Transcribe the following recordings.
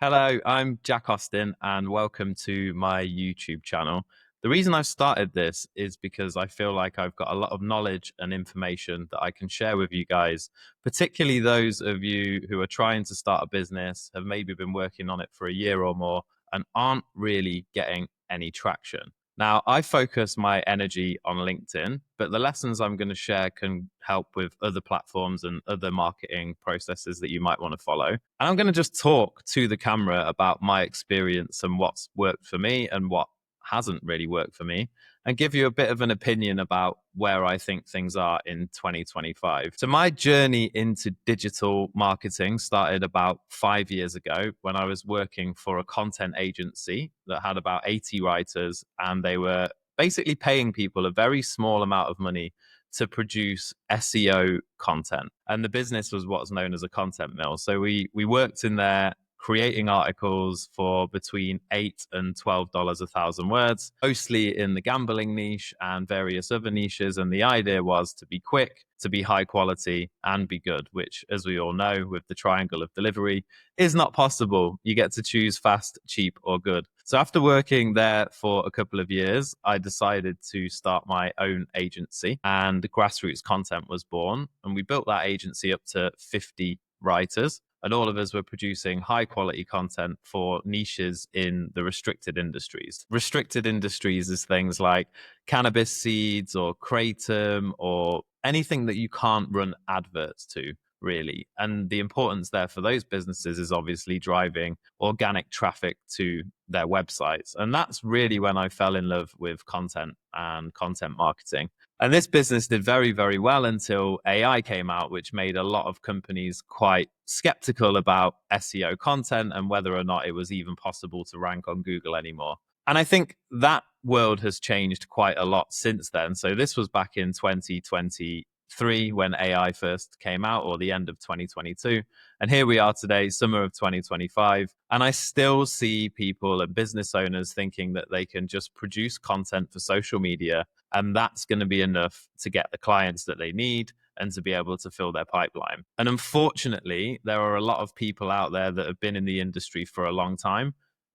Hello, I'm Jack Austin, and welcome to my YouTube channel. The reason I've started this is because I feel like I've got a lot of knowledge and information that I can share with you guys, particularly those of you who are trying to start a business, have maybe been working on it for a year or more, and aren't really getting any traction. Now, I focus my energy on LinkedIn, but the lessons I'm going to share can help with other platforms and other marketing processes that you might want to follow. And I'm going to just talk to the camera about my experience and what's worked for me and what hasn't really worked for me, and give you a bit of an opinion about where I think things are in 2025. So, my journey into digital marketing started about 5 years ago when I was working for a content agency that had about 80 writers, and they were basically paying people a very small amount of money to produce SEO content. And the business was what's known as a content mill. So we worked in there creating articles for between $8 and $12 a thousand words, mostly in the gambling niche and various other niches. And the idea was to be quick, to be high quality, and be good, which, as we all know, with the triangle of delivery, is not possible. You get to choose fast, cheap, or good. So after working there for a couple of years, I decided to start my own agency, and Grassroots Content was born. And we built that agency up to 50 writers, and all of us were producing high quality content for niches in the restricted industries. Restricted industries is things like cannabis seeds or kratom or anything that you can't run adverts to, really. And the importance there for those businesses is obviously driving organic traffic to their websites. And that's really when I fell in love with content and content marketing. And this business did very, very well until AI came out, which made a lot of companies quite skeptical about SEO content and whether or not it was even possible to rank on Google anymore. And I think that world has changed quite a lot since then. So this was back in 2023 when AI first came out, or the end of 2022. And here we are today, summer of 2025. And I still see people and business owners thinking that they can just produce content for social media, and that's going to be enough to get the clients that they need and to be able to fill their pipeline. And unfortunately, there are a lot of people out there that have been in the industry for a long time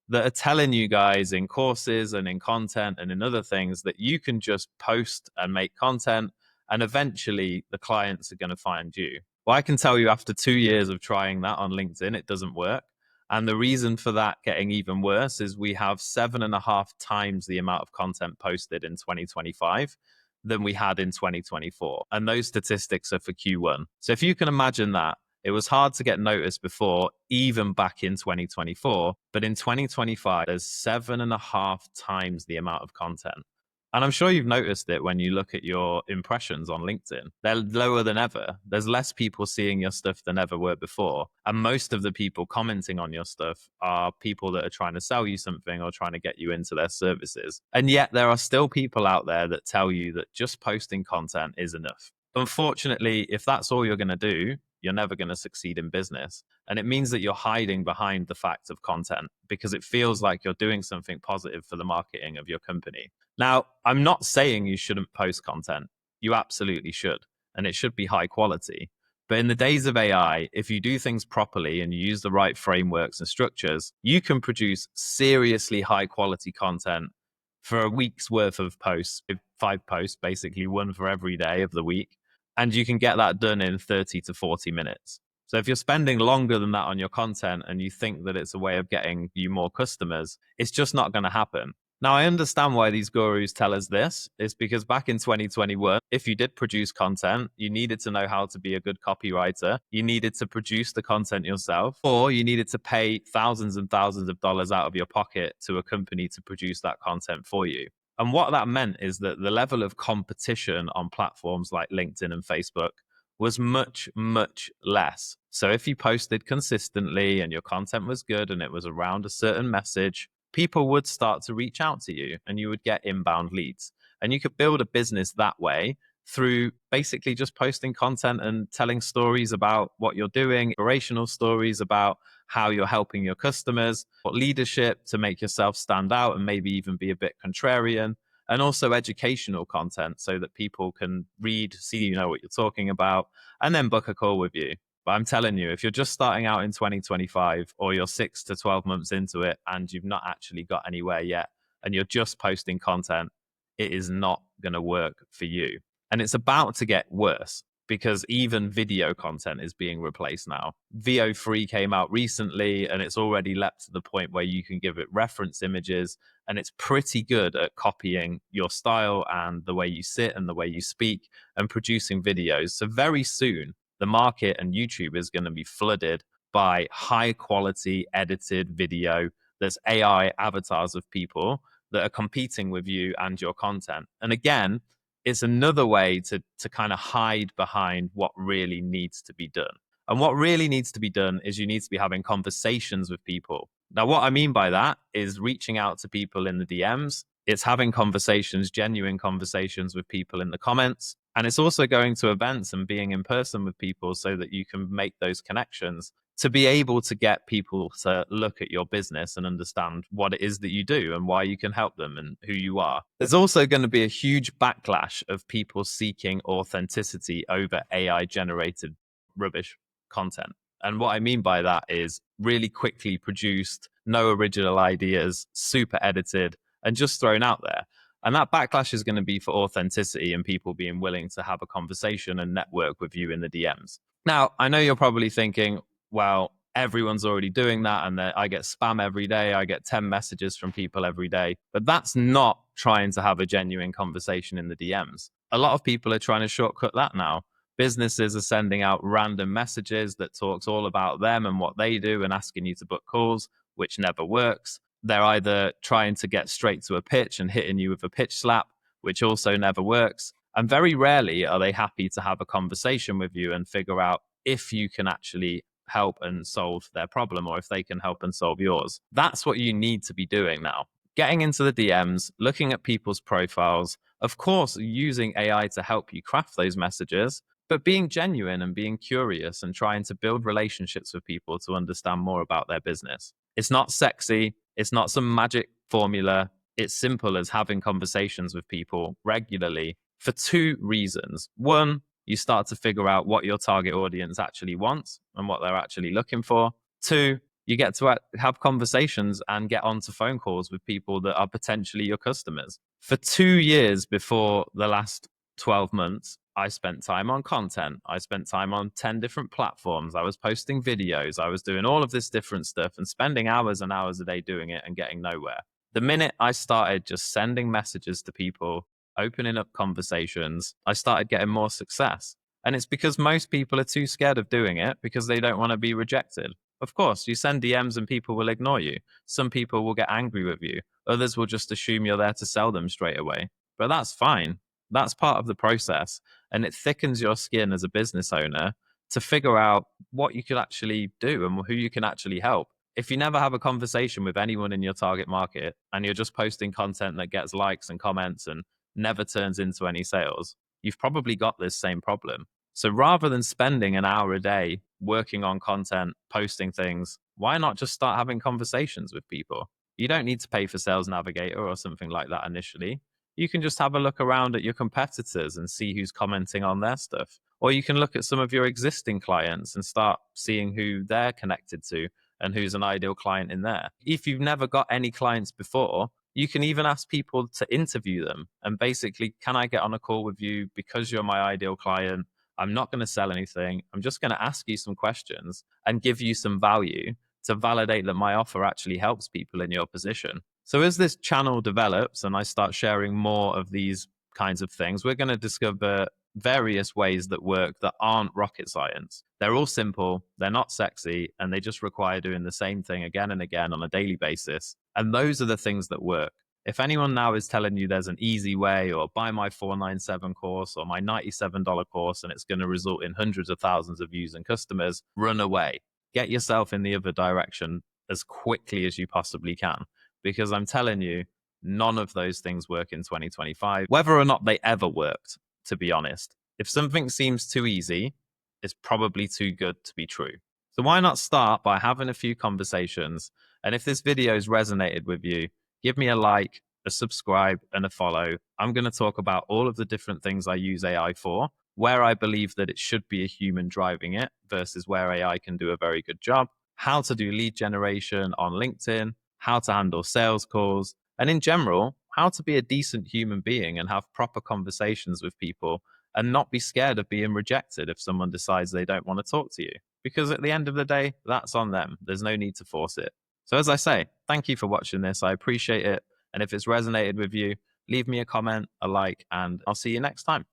that are telling you guys in courses and in content and in other things that you can just post and make content, and eventually the clients are going to find you. Well, I can tell you after 2 years of trying that on LinkedIn, it doesn't work. And the reason for that getting even worse is we have 7.5 times the amount of content posted in 2025 than we had in 2024. And those statistics are for Q1. So if you can imagine that, it was hard to get noticed before, even back in 2024. But in 2025, there's 7.5 times the amount of content. And I'm sure you've noticed it when you look at your impressions on LinkedIn. They're lower than ever. There's less people seeing your stuff than ever were before. And most of the people commenting on your stuff are people that are trying to sell you something or trying to get you into their services. And yet there are still people out there that tell you that just posting content is enough. Unfortunately, if that's all you're going to do, you're never going to succeed in business. And it means that you're hiding behind the fact of content because it feels like you're doing something positive for the marketing of your company. Now, I'm not saying you shouldn't post content. You absolutely should. And it should be high quality. But in the days of AI, if you do things properly and you use the right frameworks and structures, you can produce seriously high quality content for a week's worth of posts, 5 posts, basically one for every day of the week. And you can get that done in 30 to 40 minutes. So if you're spending longer than that on your content and you think that it's a way of getting you more customers, it's just not going to happen. Now, I understand why these gurus tell us this. It's because back in 2021, if you did produce content, you needed to know how to be a good copywriter. You needed to produce the content yourself, or you needed to pay thousands and thousands of dollars out of your pocket to a company to produce that content for you. And what that meant is that the level of competition on platforms like LinkedIn and Facebook was much, much less. So if you posted consistently and your content was good and it was around a certain message, people would start to reach out to you and you would get inbound leads. And you could build a business that way through basically just posting content and telling stories about what you're doing, inspirational stories about how you're helping your customers, leadership to make yourself stand out and maybe even be a bit contrarian, and also educational content so that people can read, see you know what you're talking about, and then book a call with you. But I'm telling you, if you're just starting out in 2025 or you're 6 to 12 months into it and you've not actually got anywhere yet and you're just posting content, it is not going to work for you. And it's about to get worse because even video content is being replaced now. VO3 came out recently and it's already leapt to the point where you can give it reference images and it's pretty good at copying your style and the way you sit and the way you speak and producing videos. So very soon, the market and YouTube is going to be flooded by high quality edited video. There's AI avatars of people that are competing with you and your content. And again, it's another way to kind of hide behind what really needs to be done. And what really needs to be done is you need to be having conversations with people. Now, what I mean by that is reaching out to people in the DMs. It's having conversations, genuine conversations with people in the comments. And it's also going to events and being in person with people so that you can make those connections to be able to get people to look at your business and understand what it is that you do and why you can help them and who you are. There's also going to be a huge backlash of people seeking authenticity over AI generated rubbish content. And what I mean by that is really quickly produced, no original ideas, super edited, and just thrown out there. And that backlash is going to be for authenticity and people being willing to have a conversation and network with you in the DMs. Now, I know you're probably thinking, well, everyone's already doing that and I get spam every day. I get 10 messages from people every day. But that's not trying to have a genuine conversation in the DMs. A lot of people are trying to shortcut that now. Businesses are sending out random messages that talks all about them and what they do and asking you to book calls, which never works. They're either trying to get straight to a pitch and hitting you with a pitch slap, which also never works. And very rarely are they happy to have a conversation with you and figure out if you can actually help and solve their problem or if they can help and solve yours. That's what you need to be doing now. Getting into the DMs, looking at people's profiles, of course, using AI to help you craft those messages, but being genuine and being curious and trying to build relationships with people to understand more about their business. It's not sexy. It's not some magic formula. It's simple as having conversations with people regularly for two reasons. One, you start to figure out what your target audience actually wants and what they're actually looking for. Two, you get to have conversations and get onto phone calls with people that are potentially your customers. For 2 years before the last 12 months, I spent time on content. I spent time on 10 different platforms. I was posting videos. I was doing all of this different stuff and spending hours and hours a day doing it and getting nowhere. The minute I started just sending messages to people, opening up conversations, I started getting more success. And it's because most people are too scared of doing it because they don't want to be rejected. Of course, you send DMs and people will ignore you. Some people will get angry with you. Others will just assume you're there to sell them straight away. But that's fine. That's part of the process. And it thickens your skin as a business owner to figure out what you could actually do and who you can actually help. If you never have a conversation with anyone in your target market and you're just posting content that gets likes and comments and never turns into any sales, you've probably got this same problem. So rather than spending an hour a day working on content, posting things, why not just start having conversations with people? You don't need to pay for Sales Navigator or something like that initially. You can just have a look around at your competitors and see who's commenting on their stuff. Or you can look at some of your existing clients and start seeing who they're connected to and who's an ideal client in there. If you've never got any clients before, you can even ask people to interview them and basically, can I get on a call with you because you're my ideal client? I'm not going to sell anything. I'm just going to ask you some questions and give you some value to validate that my offer actually helps people in your position. So as this channel develops and I start sharing more of these kinds of things, we're going to discover various ways that work that aren't rocket science. They're all simple, they're not sexy, and they just require doing the same thing again and again on a daily basis. And those are the things that work. If anyone now is telling you there's an easy way or buy my 497 course or my $97 course and it's going to result in hundreds of thousands of views and customers, run away. Get yourself in the other direction as quickly as you possibly can. Because I'm telling you, none of those things work in 2025, whether or not they ever worked, to be honest. If something seems too easy, it's probably too good to be true. So why not start by having a few conversations? And if this video has resonated with you, give me a like, a subscribe, and a follow. I'm going to talk about all of the different things I use AI for where I believe that it should be a human driving it versus where AI can do a very good job, how to do lead generation on LinkedIn, how to handle sales calls, and in general, how to be a decent human being and have proper conversations with people and not be scared of being rejected if someone decides they don't want to talk to you. Because at the end of the day, that's on them. There's no need to force it. So, as I say, thank you for watching this. I appreciate it. And if it's resonated with you, leave me a comment, a like, and I'll see you next time.